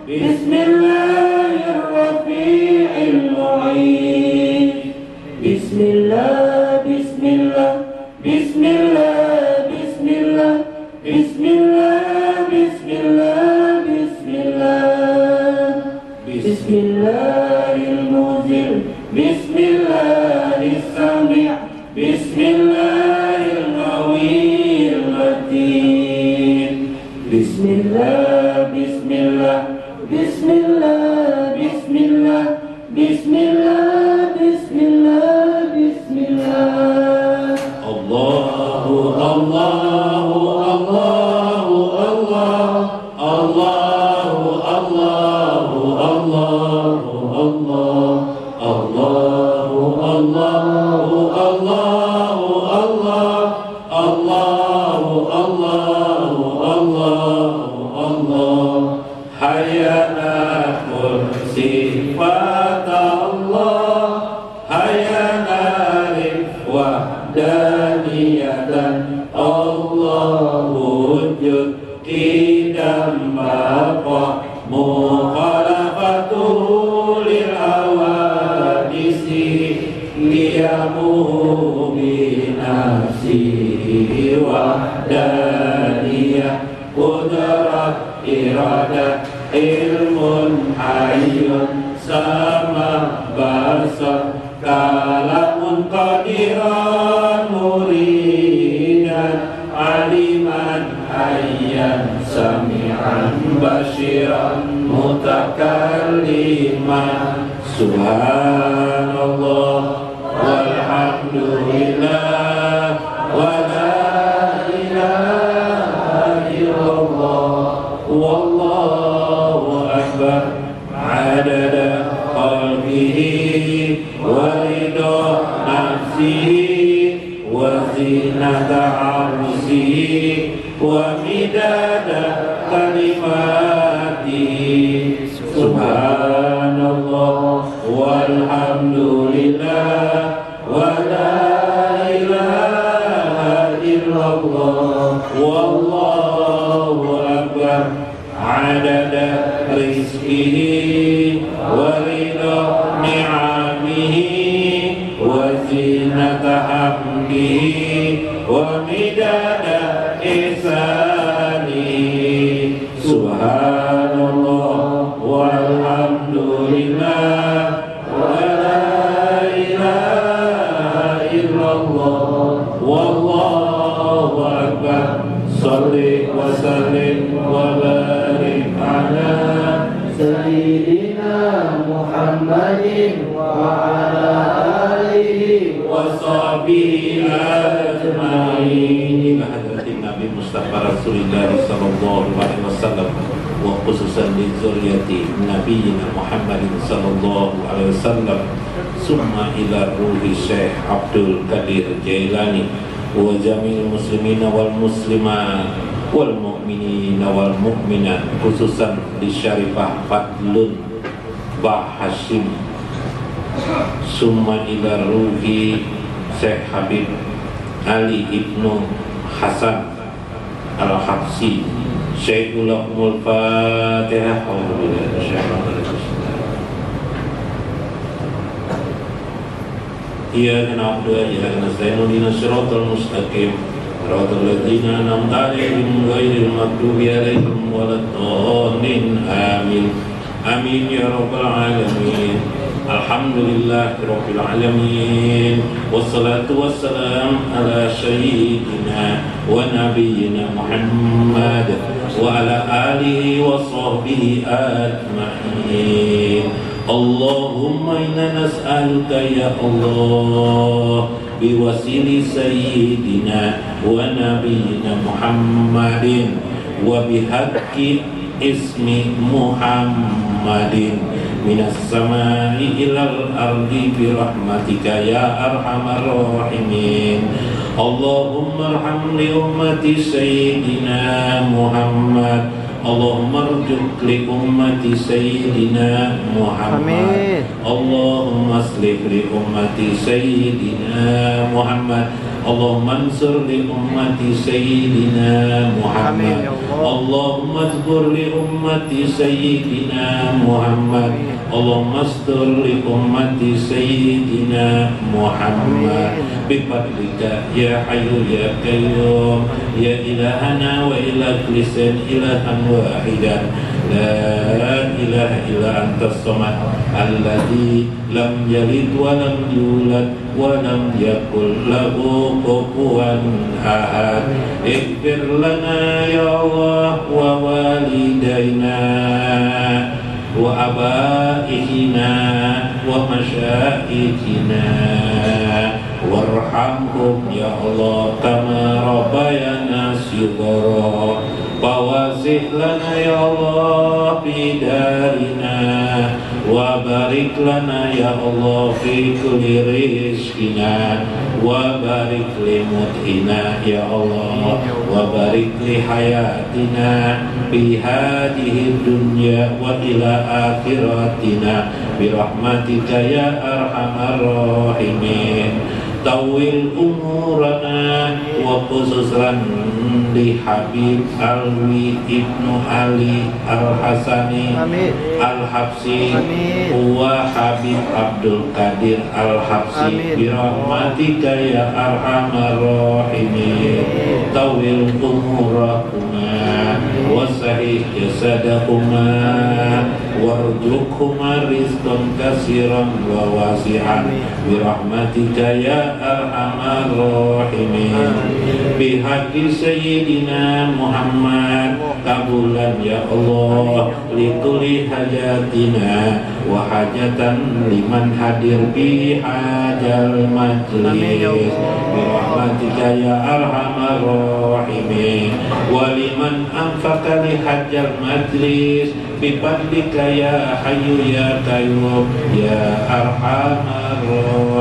Bismillahirrahmanirrahim. المذل بسم الله السميع بسم الله القوي المتين بسم الله بسم الله بسم الله بسم الله بسم الله بسم الله بسم الله الله الله الله الله الله الله الله الله الله الله الله hayana kun sifat Allah hayana wahdaniyatan Allah wujud qidam baqa mukhalafatuhu lil awadisi liyamu binafsihi wahdaniyah qudrat iradah ilmun hayyun sama basar kalamun qadiran muridan aliman hayyan sami'an basyiran mutakalliman subhanallah walhamdulillah wa la ilaha illallah wallahu akbar adada qalbihi wa ridha nafsihi wa zinata arsihi wa midada kalimatihi subhanallah walhamdulillah wa la ilaha illallah wallahu akbar adada rizqihi wa ridha ni'amihi wa zinata hamdihi wa midada ihsanihi subhanallah walhamdulillah wa la ilaha illallah wallahu akbar salli wa sallim wa barik ala sayyidina Muhammadin wa ala alihi wa sahbihi ajma'in hadirin Nabi Mustafa Rasulullah sallallahu alaihi wasallam wa khususan li zuriyati Nabiyina Muhammadin sallallahu alaihi wasallam summa ila ruhi Syekh Abdul Qadir Jailani wa jami'il muslimina wal muslimat wal mu'minina wal mu'minat khususan di Syarifah Fadlun Bah Hashim summa ila ruhi Syekh Habib Ali Ibnu Hasan Al-Habsi Syekhulahumul Fatihah Iyyaka na'budu wa iyyaka nasta'in ihdinas siratal mustaqim siratal ladzina an'amta 'alaihim ghairil maghdubi 'alaihim waladdallin amin amin ya rabbal alamin alhamdulillahi rabbil alamin wassalatu wassalam ala sayyidina wa nabiyyina Muhammad wa ala alihi wa sahbihi ajma'in Allahumma inna nas'aluka ya Allah biwasili sayyidina wa nabiyyina Muhammadin wa bihaqqi ismi Muhammadin minas samai ilal ardi birahmatika ya arhamar rahimin Allahumma arham li ummati sayyidina Muhammad Allahumma rzuq li ummati sayyidina Muhammad Allahumma aslih li ummati sayyidina Muhammad Allahumma ansur li ummati sayyidina Muhammad Allahumma azkur li ummati sayyidina Muhammad Allahumma astur li ummati sayyidina Muhammad bifadlika ya hayyu ya qayyum ya ilahana wa ila kulli ilahan wahidan La ilaha illa antas samad alladzi lam yalid wa lam yulad wa lam yakul lahu kufuwan ahad. Ighfir lana ya Allah wa walidaina wa abaihina wa masyayikhina warhamhum ya Allah kama rabbayana shighara. Fawasih lana ya Allah fi darina wa barik lana ya Allah fi kulli rizqina wa barik li mudhina ya Allah wa barik li hayatina fi hadhihi dunya wa ila akhiratina bi rahmatika ya arhamar rahimin. Tawil umurana wa khususan li Habib Alwi Ibnu Ali Al-Hasani Al-Habsi wa Habib Abdul Qadir Al-Habsi bi rahmatika ya arhamar rahimin. Tawil umurahuma wa sahih jasadahuma warzuqhuma rizqan katsiran wa wasi'an bi rahmatika ya arhamar rahimin. Bi haqqi sayyidina Muhammad kabulan ya Allah li kulli hajatina wa hajatan liman hadir bi hajal majlis bi rahmatika ya arhamar rahimin. Wa liman anfaqa li hajal majlis bi fadlika ya hayyu ya qayyum ya arhamar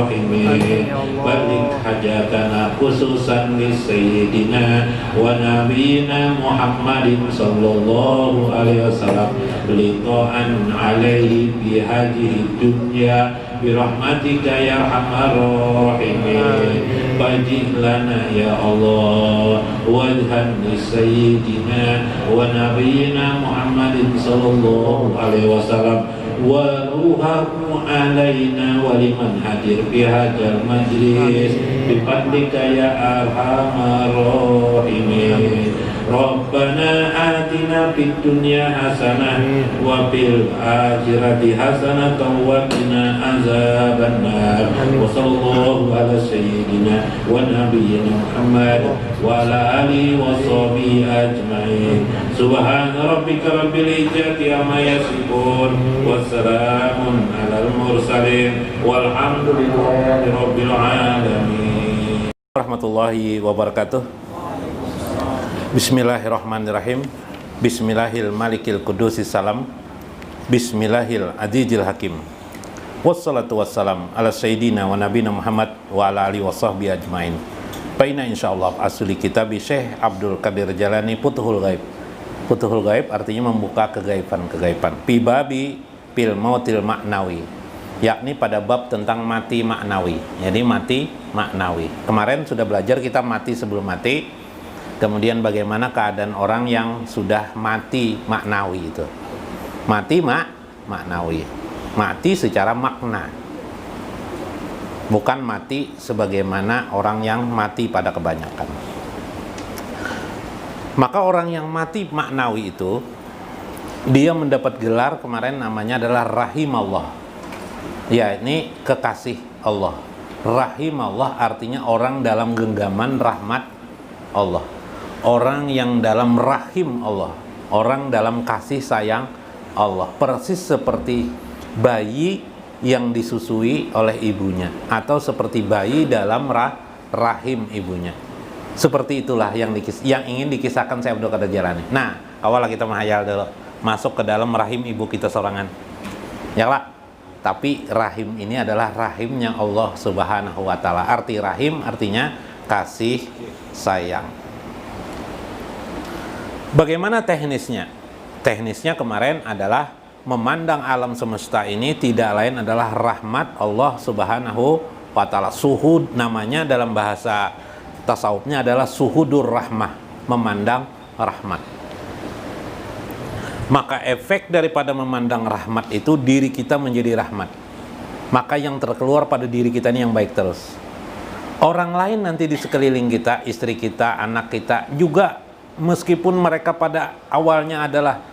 rahimin. Balik hajatana khususan li sayyidina wa nabiyina Muhammadin sallallahu alaihi wasallam liqa'an alaihi bi hadhihi dunya bi rahmatika ya arhamar rahimin. Fajih lana ya Allah wajhan li sayyidina wa nabiyina Muhammadin sallallahu alaihi wasallam wa ruhahu alaina wa liman hadir fi hadzal majlis bi fadlika ya arhamar rahimin. Rabbana atina fid dunya hasanah wa fil akhirati hasanah wa qina azabannar. Wa sallallahu ala sayyidina wa nabiyyina Muhammad wa ala alihi wa sahbihi ajma'in. Subhana rabbika rabbil izzati amma yasifun wa salamun alal mursalin walhamdulillahi rabbil alamin. Warahmatullahi wabarakatuh. Bismillahirrahmanirrahim. Bismillahil malikil kudusis salam. Bismillahil azizil hakim. Wassalatu wassalam ala sayyidina wa nabina Muhammad wa ala alihi wa sahbihi ajmain. Baina insyaallah asli kitab Syekh Abdul Qadir Jalani Futuhul Ghaib. Futuhul Ghaib artinya membuka kegaiban-kegaiban. Fi babi fil mautil maknawi, yakni pada bab tentang mati maknawi. Jadi mati maknawi. Kemarin sudah belajar kita mati sebelum mati. Kemudian bagaimana keadaan orang yang sudah mati maknawi itu. Mati maknawi. Mati secara makna. Bukan mati sebagaimana orang yang mati pada kebanyakan. Maka orang yang mati maknawi itu, dia mendapat gelar kemarin namanya adalah rahimallah. Ya, ini kekasih Allah. Rahimallah artinya orang dalam genggaman rahmat Allah. Orang yang dalam rahim Allah, orang dalam kasih sayang Allah, persis seperti bayi yang disusui oleh ibunya, atau seperti bayi dalam rahim ibunya. Seperti itulah yang ingin dikisahkan Syekh Abdul Qadir Jalani. Nah, awalnya kita menghayal dulu, masuk ke dalam rahim ibu kita sorangan, ya lah. Tapi rahim ini adalah rahimnya Allah Subhanahu wa Ta'ala. Arti rahim artinya kasih sayang. Bagaimana teknisnya? Teknisnya kemarin adalah memandang alam semesta ini tidak lain adalah rahmat Allah Subhanahu wa Ta'ala. Suhud namanya dalam bahasa tasawufnya adalah suhudur rahmah, memandang rahmat. Maka efek daripada memandang rahmat itu diri kita menjadi rahmat. Maka yang terkeluar pada diri kita ini yang baik terus. Orang lain nanti di sekeliling kita, istri kita, anak kita juga, meskipun mereka pada awalnya adalah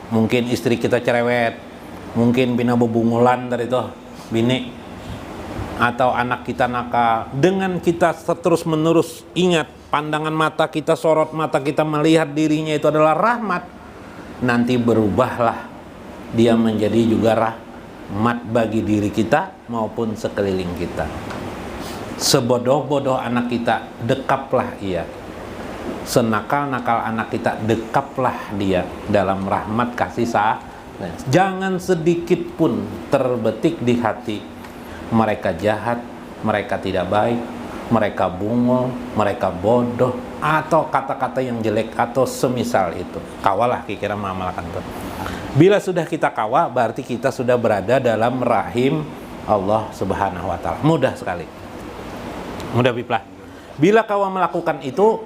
mungkin istri kita cerewet, mungkin bina bebungulan dari itu bini, atau anak kita nakal. Dengan kita terus menerus ingat, pandangan mata kita, sorot mata kita melihat dirinya itu adalah rahmat, nanti berubahlah dia menjadi juga rahmat bagi diri kita maupun sekeliling kita. Sebodoh-bodoh anak kita, dekaplah ia. Senakal-nakal anak kita, dekaplah dia dalam rahmat kasih sayang. Jangan sedikit pun terbetik di hati mereka jahat, mereka tidak baik, mereka bungul, mereka bodoh, atau kata-kata yang jelek atau semisal itu. Kawalah kira-kira mengamalkan itu. Bila sudah kita kawa, berarti kita sudah berada dalam rahim Allah Subhanahu wa taala. Mudah sekali. Mudah biplah. Bila kawa melakukan itu,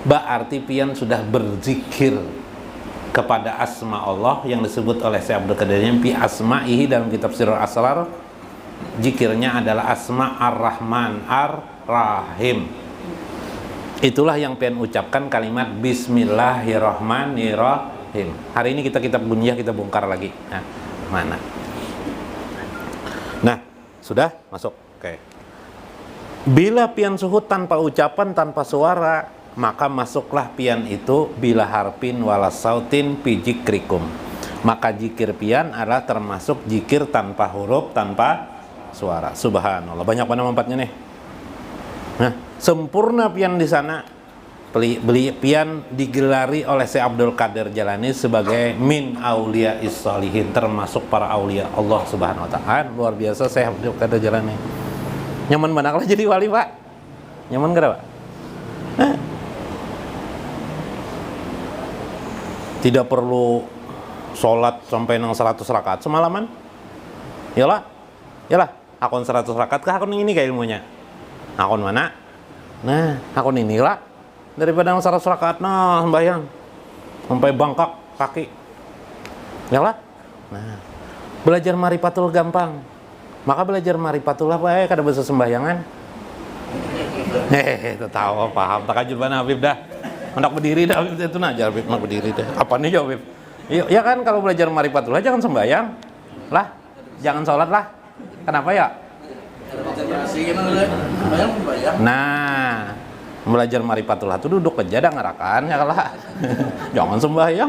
berarti pian sudah berzikir kepada asma Allah yang disebut oleh Syekh Abdul Qadir fi asma'ihi dalam kitab Sirrul Asrar. Zikirnya adalah asma ar-Rahman ar-Rahim. Itulah yang pian ucapkan kalimat Bismillahirrahmanirrahim. Hari ini kita kitab Bunyah kita bongkar lagi. Nah, mana? Nah, sudah masuk. Oke. Bila pian suhud tanpa ucapan, tanpa suara, maka masuklah pian itu bila harpin wala sautin fi zikrikum. Maka zikir pian adalah termasuk zikir tanpa huruf, tanpa suara. Subhanallah. Banyak mana manfaatnya nih. Nah, sempurna pian di sana. Beli pian digelari oleh Syekh Abdul Qadir Jalani sebagai min aulia is-solihin, termasuk para aulia Allah Subhanahu wa taala. Luar biasa Syekh Abdul Qadir Jalani. Nyaman manaklah jadi wali, Pak? Nyaman enggak, Pak? Nah. Tidak perlu sholat sampai nang 100 rakaat semalaman. Yalah. Akun 100 rakaat kah akun ini kayak ilmunya? Akun mana? Nah, akun inilah. Daripada nang 100 rakaat nah sembahyang sampai bangkak kaki. Yalah. Nah, belajar marifatul gampang. Maka belajar marifatul apa kada bisa sembahyangan. Itu tahu paham. Tak ajur bana Habib dah. Hendak berdiri dah Habib itu najar Habib nak berdiri dah. Apa nih ya Habib? Ya kan kalau belajar marifatullah jangan sembahyang lah, jangan sholat lah. Kenapa ya? Nah, belajar marifatullah itu duduk aja dah ngarakan ya lah. Jangan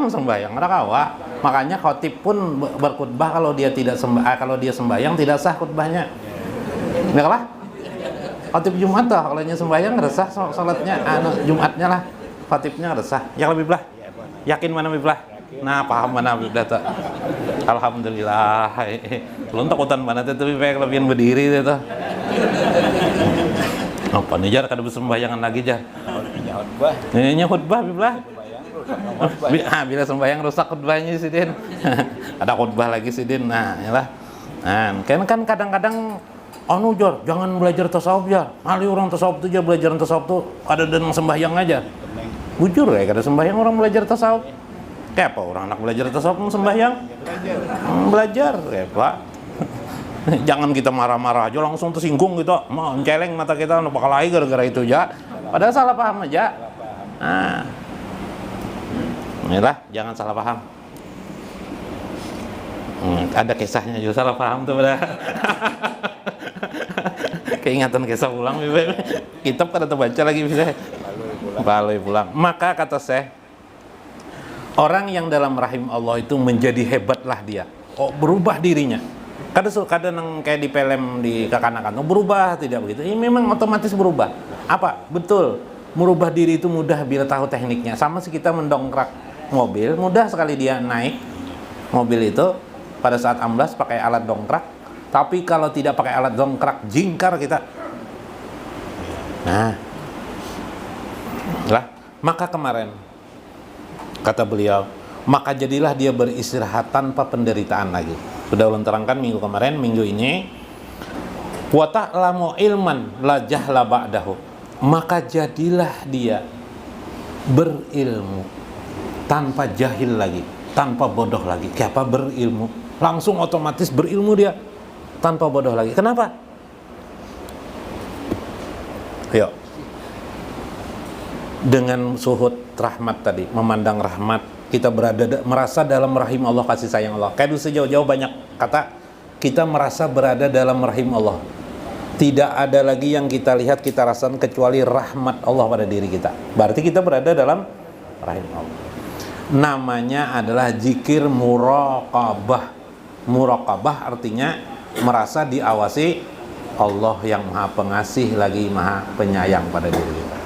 sembahyang rakawa. Makanya khotib pun berkhutbah kalau dia tidak kalau dia sembahyang tidak sah khutbahnya. Ya lah. Khotib Jumat dah kalau nya sembahyang resah salatnya Jumatnya lah. Khotibnya resah. Ya lebih belah. Yakin mana lebih belah? Nah, paham mana lebih belah tuh. Alhamdulillah. Belum takutan mana tuh tapi baik lebihan berdiri itu. Apa nih jar kada bersembahyangan lagi jar. Ini khutbah biblah. Bila sembahyang rusak khutbahnya si Din. Ada khutbah lagi si Din. Nah, yalah. Nah, kan kadang-kadang jar, jangan belajar tasawuf ya. Ahli orang tasawuf tuh aja belajar tasawuf tuh ada dan sembahyang aja. Bujur ya kada sembahyang orang belajar tasawuf. Kayak apa orang anak belajar tasawuf sembahyang? Belajar ya, Pak. Jangan kita marah-marah aja langsung tersinggung gitu, menceleng mata kita bakal lagi gara-gara itu aja. Padahal salah paham aja. Nah, inilah jangan salah paham. Ada kisahnya juga salah paham tuh pada. Keingatan kisah ulang, kitab kada terbaca lagi bisa. Baloi pulang. Maka kata saya, orang yang dalam rahim Allah itu menjadi hebatlah dia. Oh, berubah dirinya. Kadang kayak di film di kekanakan berubah tidak begitu. Ini memang otomatis berubah. Apa? Betul. Merubah diri itu mudah bila tahu tekniknya. Sama sih kita mendongkrak mobil, mudah sekali dia naik mobil itu pada saat amblas pakai alat dongkrak. Tapi kalau tidak pakai alat dongkrak, jingkar kita. Nah, lah, maka kemarin kata beliau, maka jadilah dia beristirahat tanpa penderitaan lagi. Sudah ulun terangkan minggu kemarin, minggu ini. Wa ta'lamu ilman la jahla ba'dahu. Maka jadilah dia berilmu tanpa jahil lagi, tanpa bodoh lagi. Siapa berilmu? Langsung otomatis berilmu dia tanpa bodoh lagi. Kenapa? Yuk. Dengan suhud rahmat tadi, memandang rahmat kita merasa dalam rahim Allah, kasih sayang Allah. Kayak dulu sejauh-jauh banyak kata kita merasa berada dalam rahim Allah. Tidak ada lagi yang kita lihat, kita rasakan kecuali rahmat Allah pada diri kita. Berarti kita berada dalam rahim Allah. Namanya adalah zikir muraqabah. Muraqabah artinya merasa diawasi Allah yang Maha Pengasih lagi Maha Penyayang pada diri kita.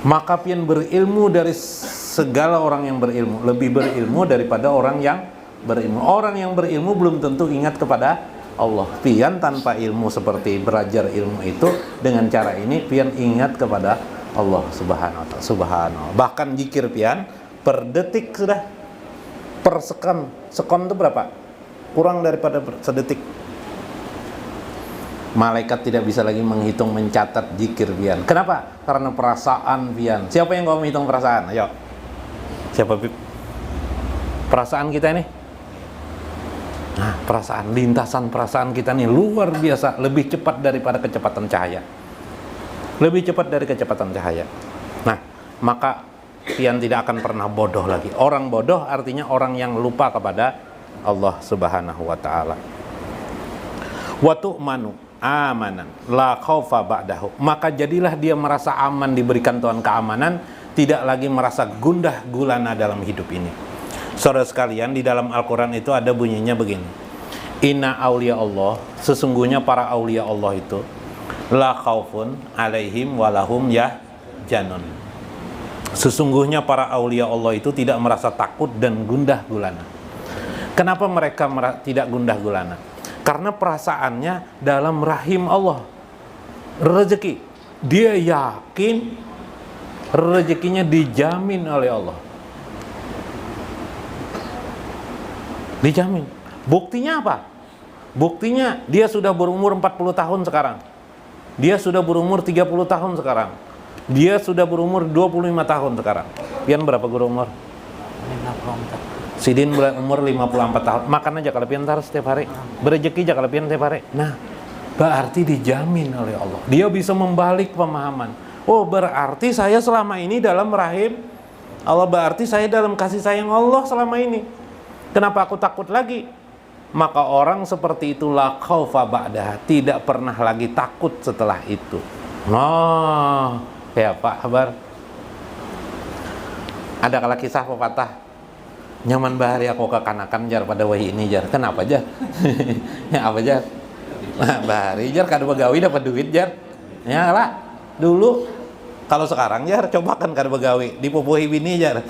Maka pian berilmu dari segala orang yang berilmu, lebih berilmu daripada orang yang berilmu. Orang yang berilmu belum tentu ingat kepada Allah. Pian tanpa ilmu seperti belajar ilmu itu, dengan cara ini pian ingat kepada Allah Subhanahu wa ta'ala. Subhanallah. Bahkan zikir pian per detik sudah, per sekon. Sekon itu berapa? Kurang daripada sedetik. Malaikat tidak bisa lagi menghitung, mencatat zikir pian. Kenapa? Karena perasaan pian. Siapa yang mau menghitung perasaan? Ayo. Siapa? Perasaan kita ini? Nah, perasaan, lintasan perasaan kita ini luar biasa, lebih cepat daripada kecepatan cahaya. Lebih cepat dari kecepatan cahaya. Nah, maka pian tidak akan pernah bodoh lagi. Orang bodoh artinya orang yang lupa kepada Allah Subhanahu wa ta'ala. Wa tu'manu amanan la khaufa ba'dahu. Maka jadilah dia merasa aman, diberikan Tuhan keamanan, tidak lagi merasa gundah gulana dalam hidup ini. Saudara sekalian, di dalam Al-Quran itu ada bunyinya begini: Inna awliya Allah, sesungguhnya para awliya Allah itu la khaufun alaihim walahum yahzanun. Sesungguhnya para awliya Allah itu tidak merasa takut dan gundah gulana. Kenapa mereka tidak gundah gulana? Karena perasaannya dalam rahim Allah. Rezeki, dia yakin rezekinya dijamin oleh Allah. Dijamin. Buktinya apa? Buktinya dia sudah berumur 40 tahun sekarang. Dia sudah berumur 30 tahun sekarang. Dia sudah berumur 25 tahun sekarang. Pian berapa guru umur? 54. Sidin umur 54 tahun. Makan aja kalau pian tar setiap hari. Berezeki aja kalau pian setiap hari. Nah, berarti dijamin oleh Allah. Dia bisa membalik pemahaman. Oh, berarti saya selama ini dalam rahim Allah, berarti saya dalam kasih sayang Allah selama ini. Kenapa aku takut lagi? Maka orang seperti itu la khaufa ba'dah, tidak pernah lagi takut setelah itu. Nah, ya Pak, kabar. Ada kala kisah pepatah, nyaman bahari aku kekanakan jar pada wahi ini jar. Kenapa jar? Ya apa jar? Nah, bahari jar kada begawi dapat duit jar. Ya lah, dulu. Kalau sekarang jar, coba kan kada begawi, dipupuhi bini jar.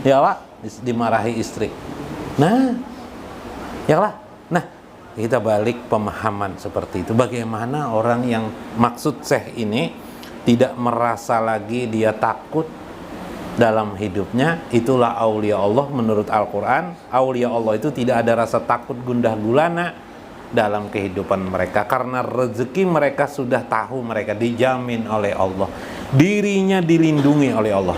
Ya lah, dimarahi istri. Nah, ya lah. Nah, kita balik pemahaman seperti itu. Bagaimana orang yang maksud Syekh ini tidak merasa lagi dia takut dalam hidupnya, itulah aulia Allah menurut Al-Quran. Aulia Allah itu tidak ada rasa takut gundah gulana dalam kehidupan mereka, karena rezeki mereka sudah tahu, mereka dijamin oleh Allah, dirinya dilindungi oleh Allah.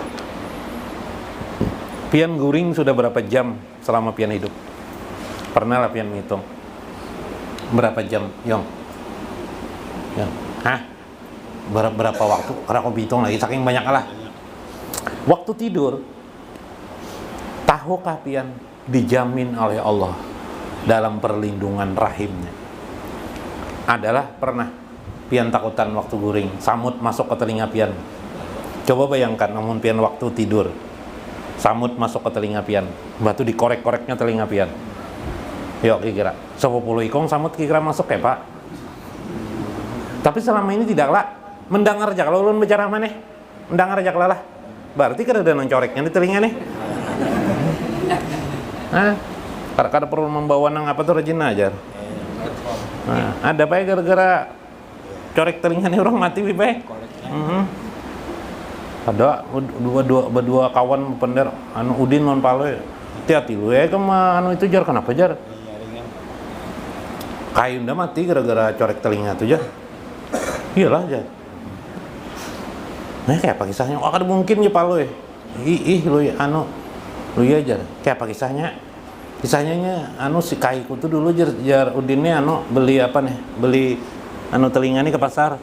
Pian guring sudah berapa jam selama pian hidup? Pernah lah pian ngitung berapa jam, Yong? Hah? Berapa waktu? Karena aku hitung lagi saking banyak lah. Waktu tidur, tahukah pian dijamin oleh Allah dalam perlindungan rahimnya? Adalah pernah pian takutan waktu guring, samut masuk ke telinga pian. Coba bayangkan, namun pian waktu tidur, samut masuk ke telinga pian, batu dikorek-koreknya telinga pian. Yuk kira 10 ikong samut kira masuk ya Pak. Tapi selama ini tidaklah mendengar aja. Kalau ulun bicara mana, mendengar aja lah. Berarti kan ada nang coreknya di telinga nih. Nah, kada perlu membawa nang apa tuh rajin ajar. Nah, ada apa ya gara-gara corek telinga nih orang mati pipe. Ada berdua kawan pender anu Udin non paloy. Hati-hati lu ya kema anu itu jar, kenapa jar? Kayu udah mati gara-gara corek telinga tuh jar. Iyalah jar. Nah kayak apa kisahnya? Oh kada mungkin ya paloy. Lu anu lu ya jar. Kayak apa kisahnya? Kisahnya anu si Kaiku tuh dulu jar Udinnya anu beli apa nih? Beli anu telinga nih ke pasar.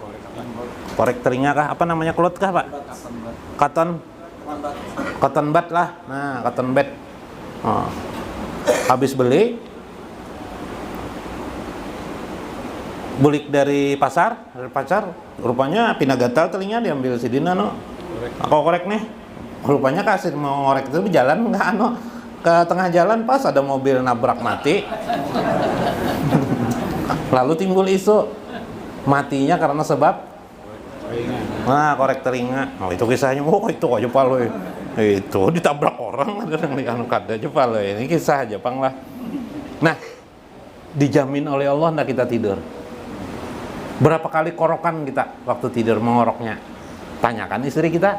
Korek telinga kah? Apa namanya, klot kah Pak? Katon. Cotton bud lah. Nah, cotton bud. Oh. Habis beli, bulik dari pasar, rupanya pina gatal telinga, diambil si Dina no. Aku korek nih. Rupanya kasih mau ngorek itu jalan nggak ano, ke tengah jalan pas ada mobil nabrak mati. Lalu timbul isu matinya karena sebab korek telinga. Oh, itu kisahnya. Oh, itu aja palo. Itu ditabrak orang ada yang anu kada aja palo. Ini kisah aja pang lah. Nah, dijamin oleh Allah ndak kita tidur. Berapa kali korokan kita waktu tidur mengoroknya? Tanyakan istri kita.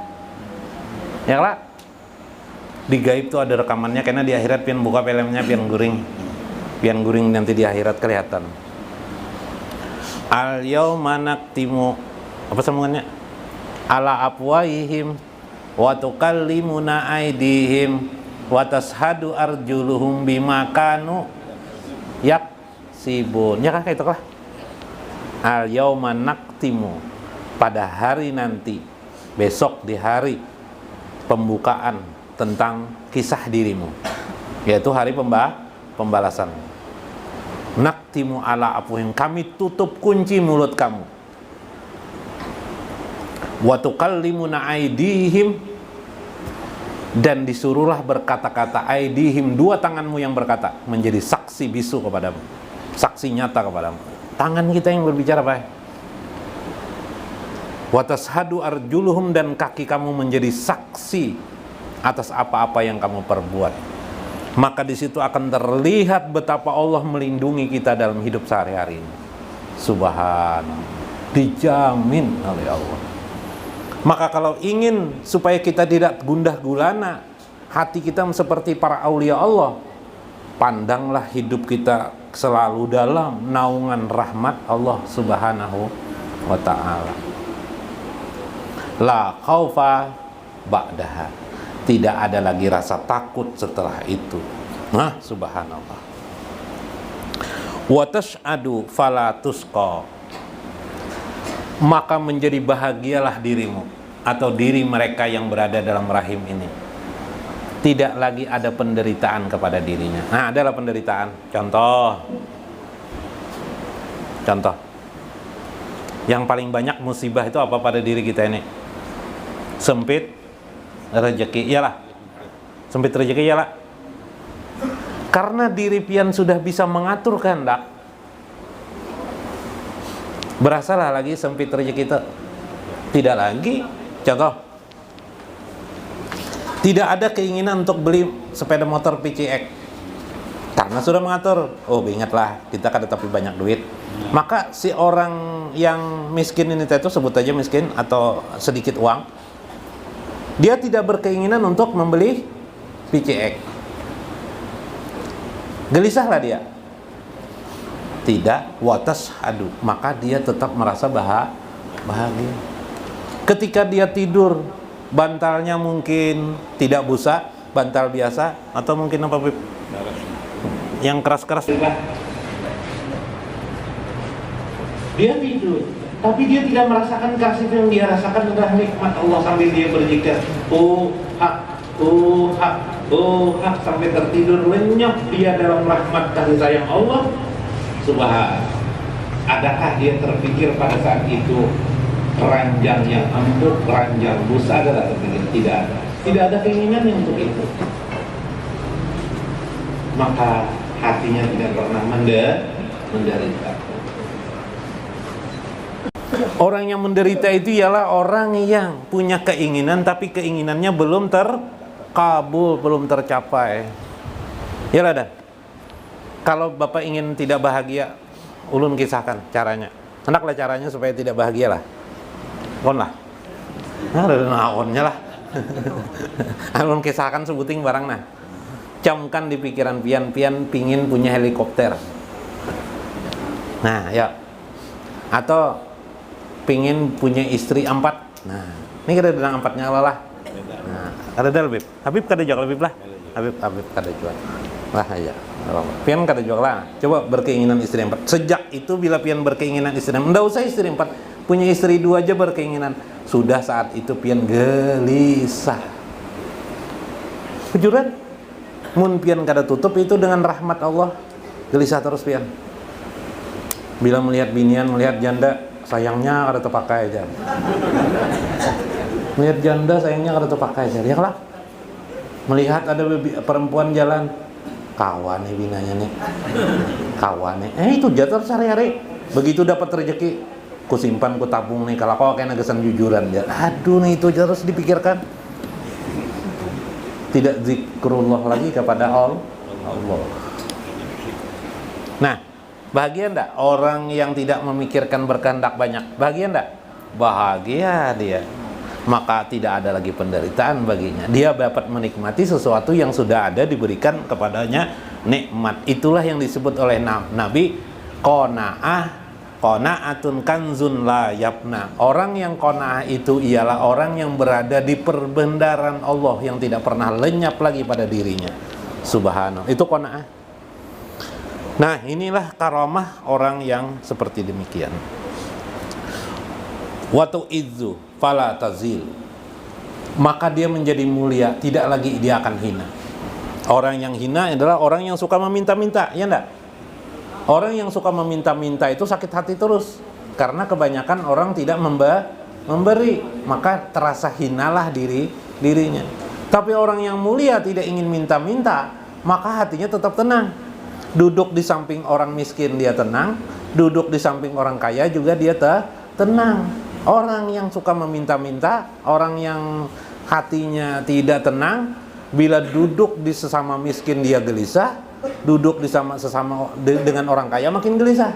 Ya lah. Di gaib tuh ada rekamannya, karena di akhirat pian buka filmnya pian guring nanti di akhirat kelihatan. Al yauma naktimu, apa sambungannya? Ala afwaihim wa tukallimuna aydihim wa tashhadu arjuluhum bima kanu yaksibun. Ya kan kayak itu lah. Al yauma naktimu, pada hari nanti, besok di hari pembukaan tentang kisah dirimu, yaitu hari pembalasan. Naktimu ala afwahim, kami tutup kunci mulut kamu. Wa tukallimuna aydihim, dan disuruhlah berkata-kata aydihim, dua tanganmu yang berkata, menjadi saksi bisu kepadamu, saksi nyata kepadamu. Tangan kita yang berbicara, Pak. Wa tashhadu arjuluhum, dan kaki kamu menjadi saksi atas apa-apa yang kamu perbuat. Maka di situ akan terlihat betapa Allah melindungi kita dalam hidup sehari-hari ini. Subhanallah, dijamin oleh Allah. Maka kalau ingin supaya kita tidak gundah gulana, hati kita seperti para aulia Allah, pandanglah hidup kita selalu dalam naungan rahmat Allah Subhanahu wa ta'ala. La khaufa ba'daha, tidak ada lagi rasa takut setelah itu. Nah, subhanallah. Wa tas'adu fala tusqa, maka menjadi bahagialah dirimu atau diri mereka yang berada dalam rahim ini. Tidak lagi ada penderitaan kepada dirinya. Nah, adalah penderitaan. Contoh. Yang paling banyak musibah itu apa pada diri kita ini? Sempit rezeki, iyalah. Sempit rezeki, iyalah. Karena diri pian sudah bisa mengatur kehendak, berasalah lagi sempit rezeki itu. Tidak lagi. Contoh, tidak ada keinginan untuk beli sepeda motor PCX karena sudah mengatur. Oh, ingatlah kita kada tapi banyak duit. Maka si orang yang miskin ini itu, sebut aja miskin atau sedikit uang, dia tidak berkeinginan untuk membeli PCX. Gelisahlah dia. Tidak, watas hadu, maka dia tetap merasa bahagia. Ketika dia tidur, bantalnya mungkin tidak busa, bantal biasa, atau mungkin apa, Bib? Yang keras-keras. Dia tidur, tapi dia tidak merasakan kasih yang dia rasakan adalah nikmat Allah sambil dia berzikir. Oh hak, sampai tertidur lenyap dia dalam rahmat kasih sayang Allah. Subhan. Adakah dia terpikir pada saat itu keranjang yang empuk, keranjang busa adalah terpikir? Tidak ada. Tidak ada keinginan yang untuk itu. Maka hatinya tidak pernah menderita. Orang yang menderita itu ialah orang yang punya keinginan tapi keinginannya belum terkabul, belum tercapai. Yalah dah. Kalau Bapak ingin tidak bahagia, ulun kisahkan caranya. Hendaklah caranya supaya tidak bahagia lah. Kon lah. Nah, ada naonnya lah. Ulun kisahkan sebuting barang nah. Camkan di pikiran pian pingin punya helikopter. Nah, ya. Atau pingin punya istri 4. Nah, ini kada denang 4-nya lah. Nah, kada dal Bib. Habib kada jawab Bib lah. Habib kada jawab. Lah aja. Pian kada jawab lah. Coba berkeinginan istri 4. Sejak itu bila pian berkeinginan istri 4, enggak usah istri 4. Punya istri 2 aja berkeinginan. Sudah saat itu pian gelisah. Jujuran mun pian kada tutup itu dengan rahmat Allah, gelisah terus pian. Bila melihat binian, melihat janda, sayangnya kada terpakai aja. Melihat janda sayangnya kada terpakai aja. Ya lah. Melihat ada perempuan jalan, kawan nih binanya nih. Kawan nih. Itu jatuh sehari-hari. Begitu dapat rezeki, ku simpan, ku tabung nih. Kalau kau kena kesan jujuran ya. Aduh nih itu harus dipikirkan. Tidak zikrullah lagi kepada Allah. Nah, bahagia enggak orang yang tidak memikirkan berkehendak banyak? Bahagia enggak? Bahagia dia. Maka tidak ada lagi penderitaan baginya. Dia dapat menikmati sesuatu yang sudah ada diberikan kepadanya nikmat. Itulah yang disebut oleh Nabi qanaatun kanzun la yabna. Orang yang qanaah itu ialah orang yang berada di perbendaharaan Allah yang tidak pernah lenyap lagi pada dirinya. Subhanallah. Itu qanaah. Nah, inilah karamah orang yang seperti demikian. Wa tu'izzu fala tazil. Maka dia menjadi mulia, tidak lagi dia akan hina. Orang yang hina adalah orang yang suka meminta-minta, ya enggak? Orang yang suka meminta-minta itu sakit hati terus. Karena kebanyakan orang tidak memberi, maka terasa hinalah dirinya. Tapi orang yang mulia tidak ingin minta-minta, maka hatinya tetap tenang. Duduk di samping orang miskin dia tenang, duduk di samping orang kaya juga dia tenang. Orang yang suka meminta-minta, orang yang hatinya tidak tenang, bila duduk di sesama miskin dia gelisah, duduk di sesama dengan orang kaya makin gelisah.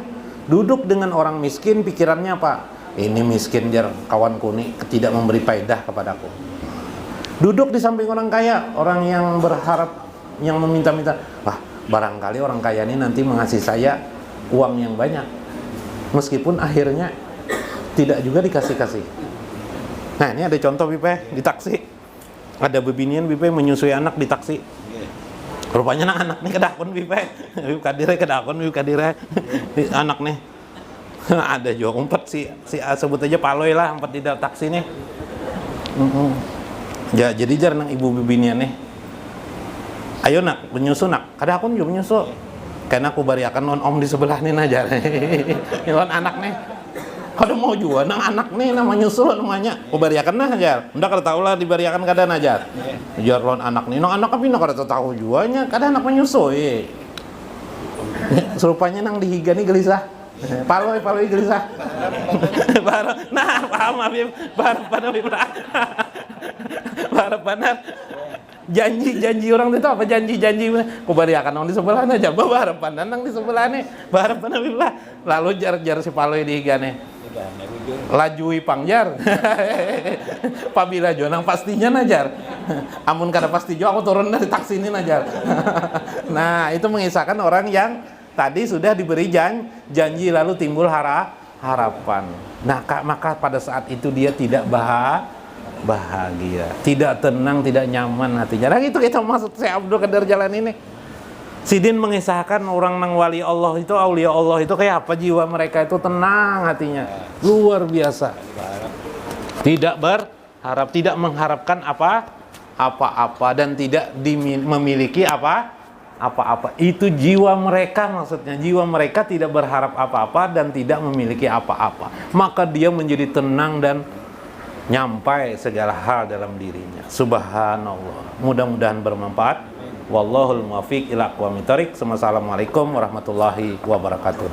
Duduk dengan orang miskin pikirannya apa? Ini miskin jar kawanku nih tidak memberi faedah kepadaku. Duduk di samping orang kaya, orang yang berharap, yang meminta-minta, wah barangkali orang kaya ini nanti mengasih saya uang yang banyak, meskipun akhirnya tidak juga dikasih-kasih. Nah ini ada contoh Bipe di taksi, ada bebinian Bipe menyusui anak di taksi. Rupanya anak nih kedakon Bipe, kadire kedakon kadire anak nih. Ada juga umpet si sebut aja paloy lah umpet di taksi nih. Ya jadi jar nang ibu bebinian nih. Ayo nak menyusu nak, kadakon juga menyusu. Karena aku bariakan non om di sebelah nih najar. Non anak nih. Kada mau juga nang anak nih nama nyusul namanya. Aku bariakan nah ajar. Ndak kada tahu lah dibariakan kada najar. Jar lon anak nih, nang anak tapi kada tahu juanya, kada anak menyusui. Serupanya nang dihiga nih gelisah. Paloi gelisah. Nah, paham Habib. Barep benar. Janji orang itu apa janji ku bariakan nang di sebelah aja. Barep nang di sebelah nih. Barep benar. Lalu jar si paloi dihiga nih. Lajui pangjar. Pabila jonang pastinya najar. Amun kada pasti jo aku turun dari taksi ini najar. Nah, itu mengisahkan orang yang tadi sudah diberi janji lalu timbul harapan. Nah, maka pada saat itu dia tidak bahagia, tidak tenang, tidak nyaman hatinya. Nah, itu kita maksud saya Abdul Qadir Jalan ini. Sidin mengisahkan orang nang wali Allah itu, aulia Allah itu kayak apa jiwa mereka itu tenang hatinya, luar biasa. Tidak berharap, tidak mengharapkan apa-apa dan tidak memiliki apa-apa. Itu jiwa mereka, maksudnya jiwa mereka tidak berharap apa-apa dan tidak memiliki apa-apa. Maka dia menjadi tenang dan nyampai segala hal dalam dirinya. Subhanallah. Mudah-mudahan bermanfaat. Wallahul muwaffiq ila aqwamit thoriq. Assalamualaikum warahmatullahi wabarakatuh.